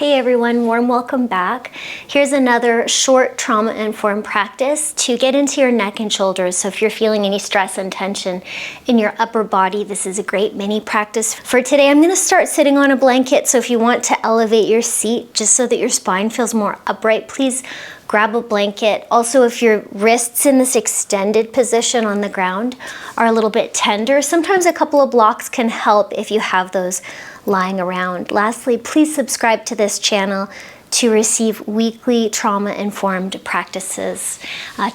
Hey everyone, warm welcome back. Here's another short trauma-informed practice to get into your neck and shoulders. So if you're feeling any stress and tension in your upper body, this is a great mini practice. For today, I'm gonna start sitting on a blanket. So if you want to elevate your seat just so that your spine feels more upright, please grab a blanket. Also, if your wrists in this extended position on the ground are a little bit tender, sometimes a couple of blocks can help if you have those lying around. Lastly, please subscribe to this channel to receive weekly trauma-informed practices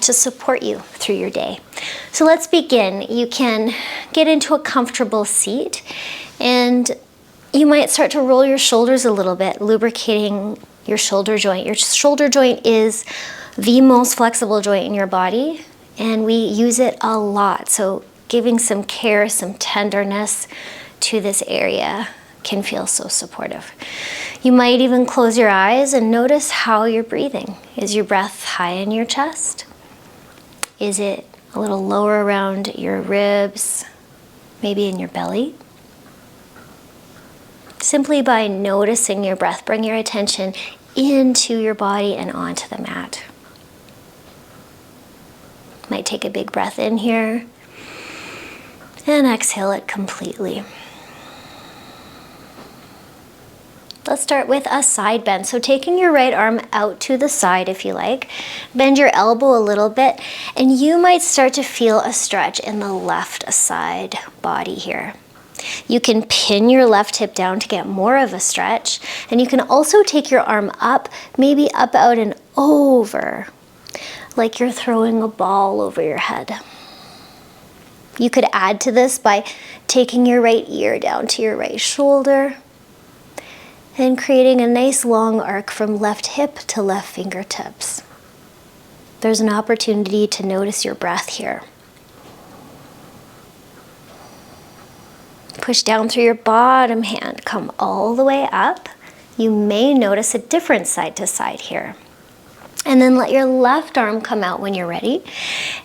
to support you through your day. So let's begin. You can get into a comfortable seat and you might start to roll your shoulders a little bit, lubricating your shoulder joint. Your shoulder joint is the most flexible joint in your body and we use it a lot. So giving some care, some tenderness to this area can feel so supportive. You might even close your eyes and notice how you're breathing. Is your breath high in your chest? Is it a little lower around your ribs, maybe in your belly? Simply by noticing your breath, bring your attention into your body and onto the mat. Might take a big breath in here and exhale it completely. Let's start with a side bend. So taking your right arm out to the side if you like, bend your elbow a little bit, and you might start to feel a stretch in the left side body here. You can pin your left hip down to get more of a stretch, and you can also take your arm up, maybe up, out, and over, like you're throwing a ball over your head. You could add to this by taking your right ear down to your right shoulder, and creating a nice long arc from left hip to left fingertips. There's an opportunity to notice your breath here. Push down through your bottom hand, come all the way up. You may notice a different side to side here. And then let your left arm come out when you're ready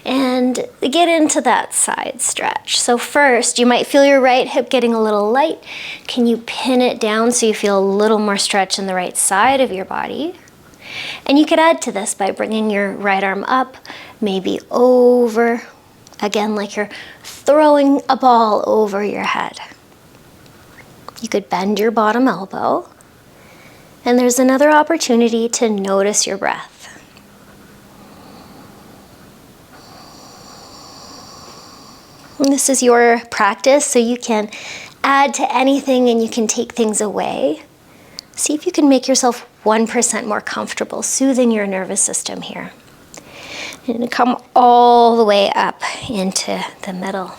and get into that side stretch. So first, you might feel your right hip getting a little light. Can you pin it down so you feel a little more stretch in the right side of your body? And you could add to this by bringing your right arm up, maybe over, again, like you're throwing a ball over your head. You could bend your bottom elbow. And there's another opportunity to notice your breath. And this is your practice, so you can add to anything and you can take things away. See if you can make yourself 1% more comfortable, soothing your nervous system here. And come all the way up into the middle.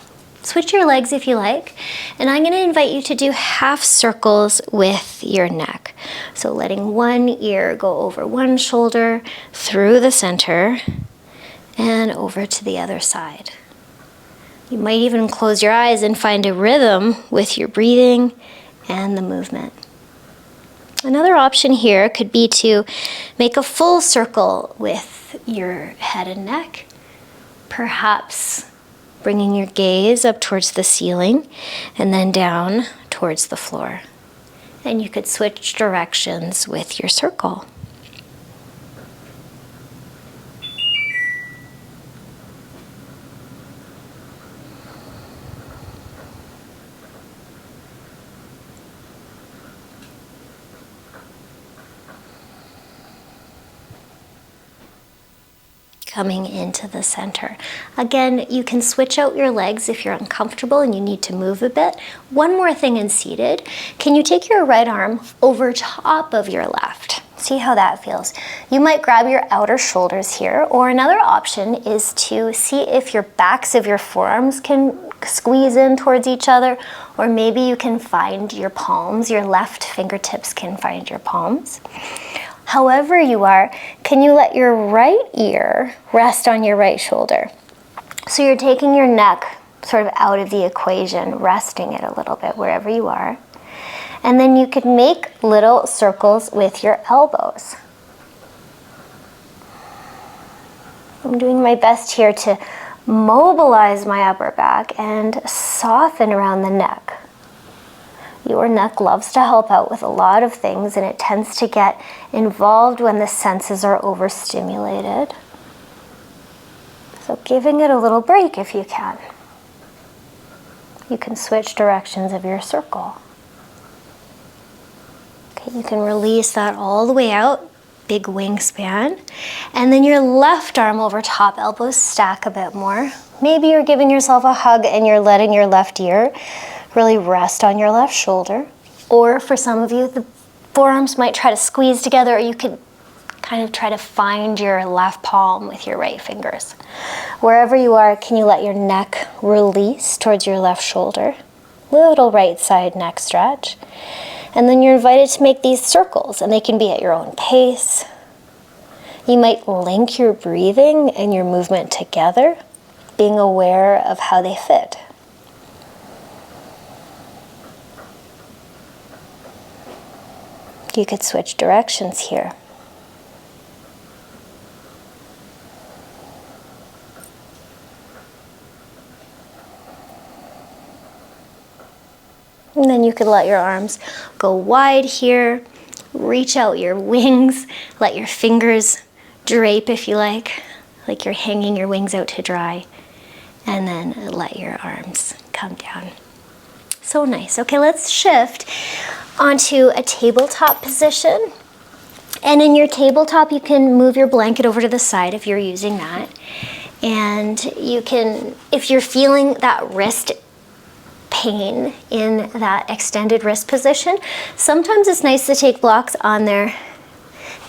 Switch your legs if you like, and I'm going to invite you to do half circles with your neck. So letting one ear go over one shoulder, through the center, and over to the other side. You might even close your eyes and find a rhythm with your breathing and the movement. Another option here could be to make a full circle with your head and neck, perhaps bringing your gaze up towards the ceiling and then down towards the floor. And you could switch directions with your circle. Coming into the center. Again, you can switch out your legs if you're uncomfortable and you need to move a bit. One more thing in seated, can you take your right arm over top of your left? See how that feels. You might grab your outer shoulders here, or another option is to see if your backs of your forearms can squeeze in towards each other, or maybe you can find your palms, your left fingertips can find your palms. However you are, can you let your right ear rest on your right shoulder? So you're taking your neck sort of out of the equation, resting it a little bit wherever you are. And then you could make little circles with your elbows. I'm doing my best here to mobilize my upper back and soften around the neck. Your neck loves to help out with a lot of things, and it tends to get involved when the senses are overstimulated. So giving it a little break if you can. You can switch directions of your circle. Okay, you can release that all the way out, big wingspan. And then your left arm over top, elbows stack a bit more. Maybe you're giving yourself a hug and you're letting your left ear really rest on your left shoulder. Or for some of you, the forearms might try to squeeze together, or you could kind of try to find your left palm with your right fingers. Wherever you are, can you let your neck release towards your left shoulder? Little right side neck stretch. And then you're invited to make these circles, and they can be at your own pace. You might link your breathing and your movement together, being aware of how they fit. You could switch directions here. And then you could let your arms go wide here, reach out your wings, let your fingers drape if you like you're hanging your wings out to dry, and then let your arms come down. So nice. Okay, let's shift onto a tabletop position. And in your tabletop, you can move your blanket over to the side if you're using that. And you can, if you're feeling that wrist pain in that extended wrist position, sometimes it's nice to take blocks on their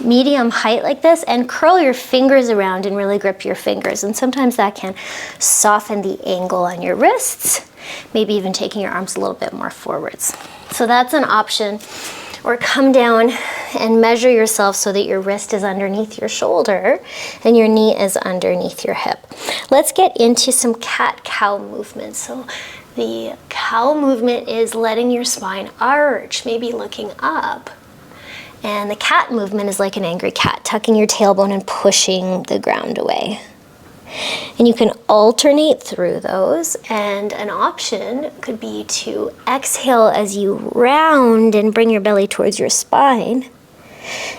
medium height like this and curl your fingers around and really grip your fingers. And sometimes that can soften the angle on your wrists, maybe even taking your arms a little bit more forwards. So that's an option. Or come down and measure yourself so that your wrist is underneath your shoulder and your knee is underneath your hip. Let's get into some cat-cow movements. So the cow movement is letting your spine arch, maybe looking up. And the cat movement is like an angry cat, tucking your tailbone and pushing the ground away. And you can alternate through those, and an option could be to exhale as you round and bring your belly towards your spine,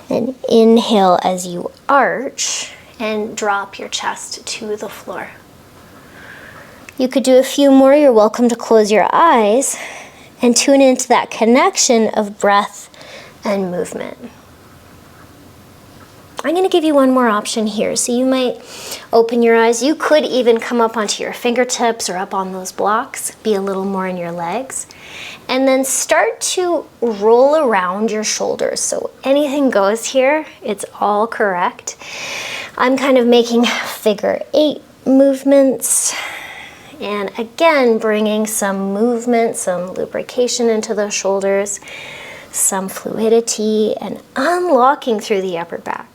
and inhale as you arch and drop your chest to the floor. You could do a few more. You're welcome to close your eyes and tune into that connection of breath and movement. I'm going to give you one more option here. So you might open your eyes. You could even come up onto your fingertips or up on those blocks, be a little more in your legs, and then start to roll around your shoulders. So anything goes here, it's all correct. I'm kind of making figure 8 movements, and again, bringing some movement, some lubrication into the shoulders, some fluidity, and unlocking through the upper back.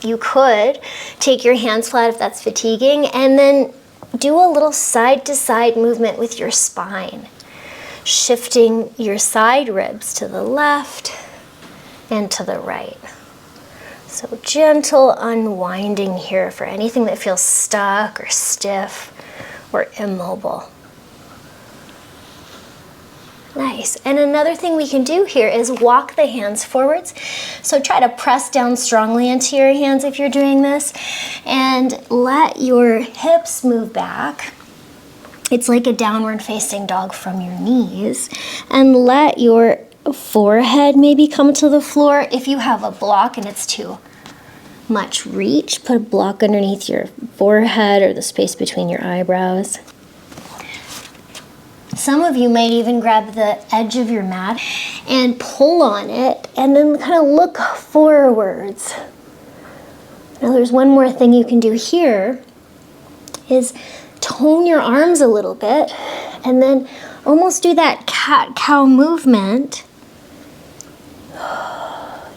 You could take your hands flat if that's fatiguing, and then do a little side-to-side movement with your spine, shifting your side ribs to the left and to the right. So gentle unwinding here for anything that feels stuck or stiff or immobile. Nice. And another thing we can do here is walk the hands forwards. So try to press down strongly into your hands if you're doing this, and let your hips move back. It's like a downward facing dog from your knees, and let your forehead maybe come to the floor. If you have a block and it's too much reach, put a block underneath your forehead or the space between your eyebrows. Some of you might even grab the edge of your mat and pull on it and then kind of look forwards. Now there's one more thing you can do here is tone your arms a little bit and then almost do that cat-cow movement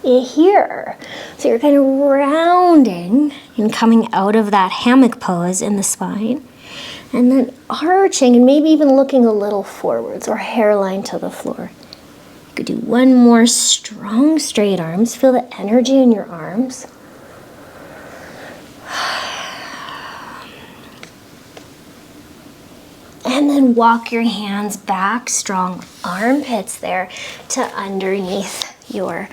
here. So you're kind of rounding and coming out of that hammock pose in the spine, and then arching and maybe even looking a little forwards or hairline to the floor. You could do one more strong straight arms. Feel the energy in your arms. And then then walk your hands back, strong armpits there to underneath your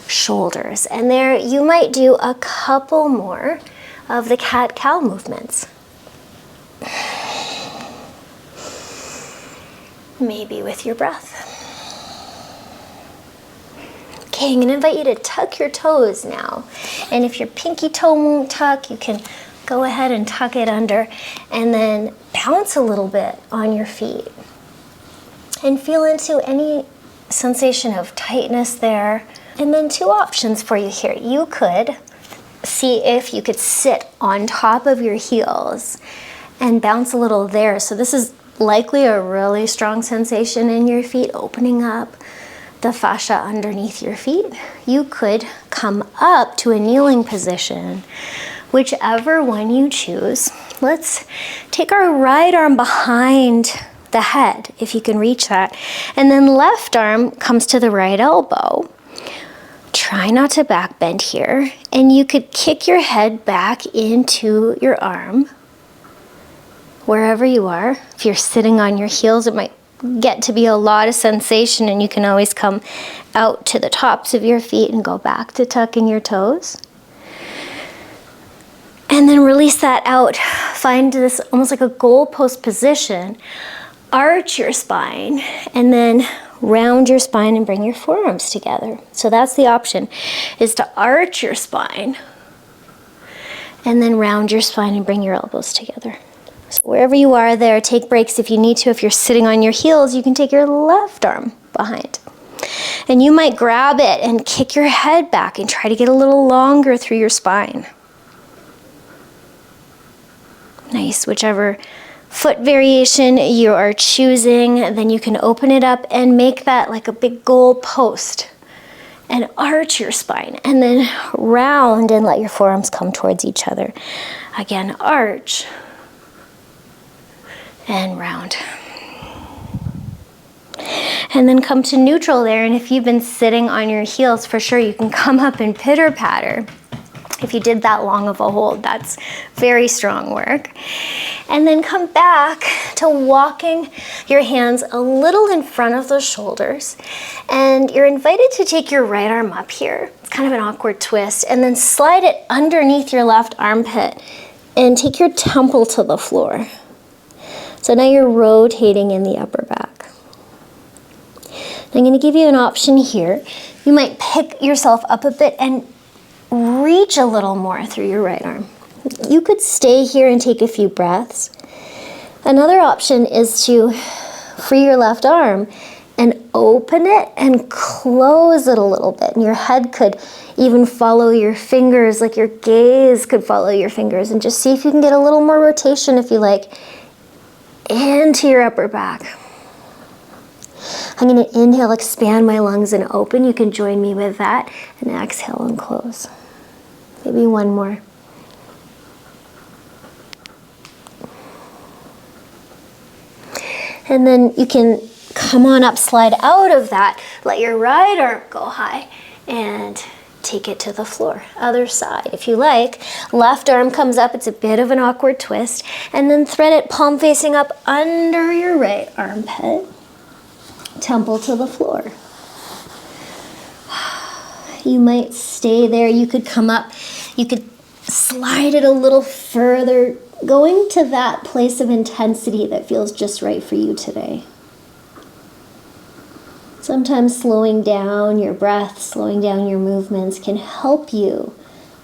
shoulders. And there you might do a couple more of the cat-cow movements. Maybe with your breath. Okay, I'm going to invite you to tuck your toes now. And if your pinky toe won't tuck, you can go ahead and tuck it under and then bounce a little bit on your feet. And feel into any sensation of tightness there. And then two options for you here. You could see if you could sit on top of your heels and bounce a little there. So this is likely a really strong sensation in your feet, opening up the fascia underneath your feet. You could come up to a kneeling position, whichever one you choose. Let's take our right arm behind the head, if you can reach that. And then left arm comes to the right elbow. Try not to back bend here. And you could kick your head back into your arm, wherever you are. If you're sitting on your heels, it might get to be a lot of sensation, and you can always come out to the tops of your feet and go back to tucking your toes. And then release that out. Find this almost like a goalpost position. Arch your spine and then round your spine and bring your forearms together. So that's the option, is to arch your spine and then round your spine and bring your elbows together. So wherever you are there, take breaks if you need to. If you're sitting on your heels, you can take your left arm behind. And you might grab it and kick your head back and try to get a little longer through your spine. Nice, whichever foot variation you are choosing, then you can open it up and make that like a big goal post and arch your spine and then round and let your forearms come towards each other. Again, arch and round. And then come to neutral there, and if you've been sitting on your heels, for sure you can come up and pitter patter. If you did that long of a hold, that's very strong work. And then come back to walking your hands a little in front of the shoulders. And you're invited to take your right arm up here. It's kind of an awkward twist. And then slide it underneath your left armpit and take your temple to the floor. So now you're rotating in the upper back. I'm going to give you an option here. You might pick yourself up a bit and reach a little more through your right arm. You could stay here and take a few breaths. Another option is to free your left arm and open it and close it a little bit. And your head could even follow your fingers, like your gaze could follow your fingers, and just see if you can get a little more rotation, if you like, into your upper back. I'm going to inhale, expand my lungs and open. You can join me with that. And exhale and close. Maybe one more. And then you can come on up, slide out of that. Let your right arm go high and take it to the floor. Other side, if you like. Left arm comes up. It's a bit of an awkward twist. And then thread it palm facing up under your right armpit. Temple to the floor. You might stay there. You could come up. You could slide it a little further, going to that place of intensity that feels just right for you today. Sometimes slowing down your breath, slowing down your movements can help you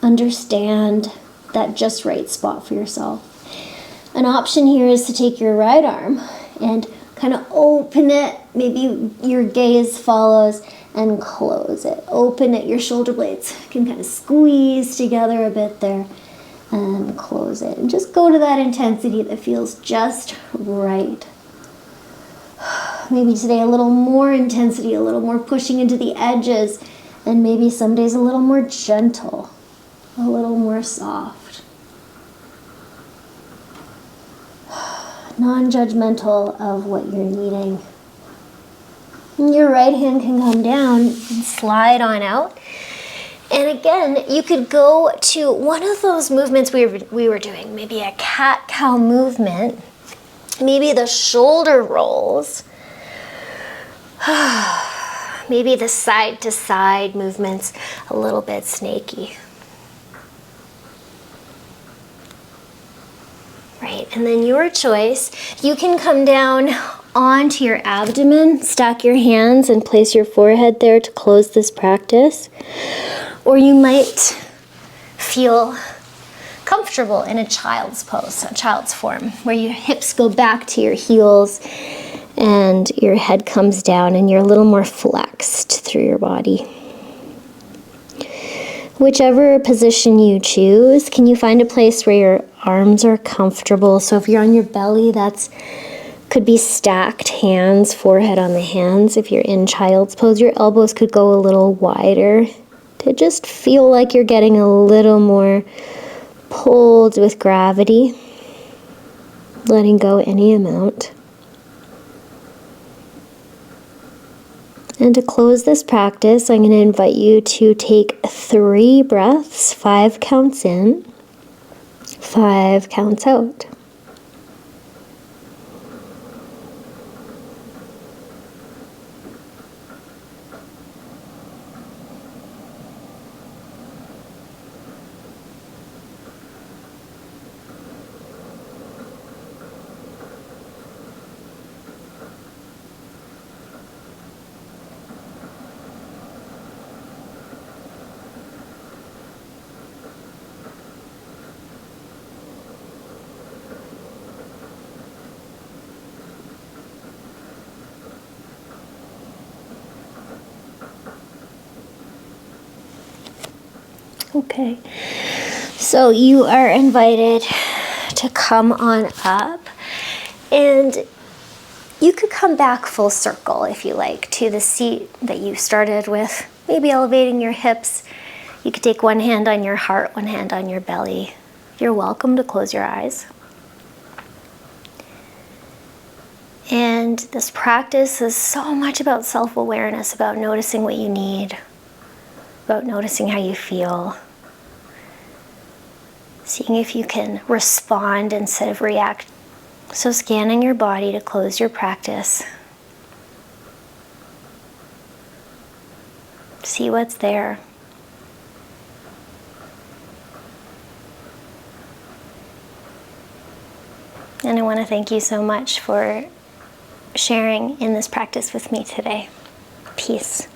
understand that just right spot for yourself. An option here is to take your right arm and kind of open it. Maybe your gaze follows and close it. Open it. Your shoulder blades can kind of squeeze together a bit there and close it. And just go to that intensity that feels just right. Maybe today a little more intensity, a little more pushing into the edges, and maybe some days a little more gentle, a little more soft. Non-judgmental of what you're needing. And your right hand can come down and slide on out. And again, you could go to one of those movements we were doing, maybe a cat-cow movement. Maybe the shoulder rolls. Maybe the side to side movement's a little bit snaky. Right, and then your choice, you can come down onto your abdomen, stack your hands and place your forehead there to close this practice. Or you might feel comfortable in a child's pose, a child's form, where your hips go back to your heels and your head comes down and you're a little more flexed through your body. Whichever position you choose, can you find a place where your arms are comfortable? So if you're on your belly, could be stacked hands, forehead on the hands. If you're in child's pose, your elbows could go a little wider to just feel like you're getting a little more pulled with gravity, letting go any amount. And to close this practice, I'm going to invite you to take 3 breaths, 5 counts in, 5 counts out. Okay, so you are invited to come on up, and you could come back full circle if you like to the seat that you started with, maybe elevating your hips. You could take one hand on your heart, one hand on your belly. You're welcome to close your eyes. And this practice is so much about self-awareness, about noticing what you need, about noticing how you feel, seeing if you can respond instead of react. So scanning your body to close your practice. See what's there. And I want to thank you so much for sharing in this practice with me today. Peace.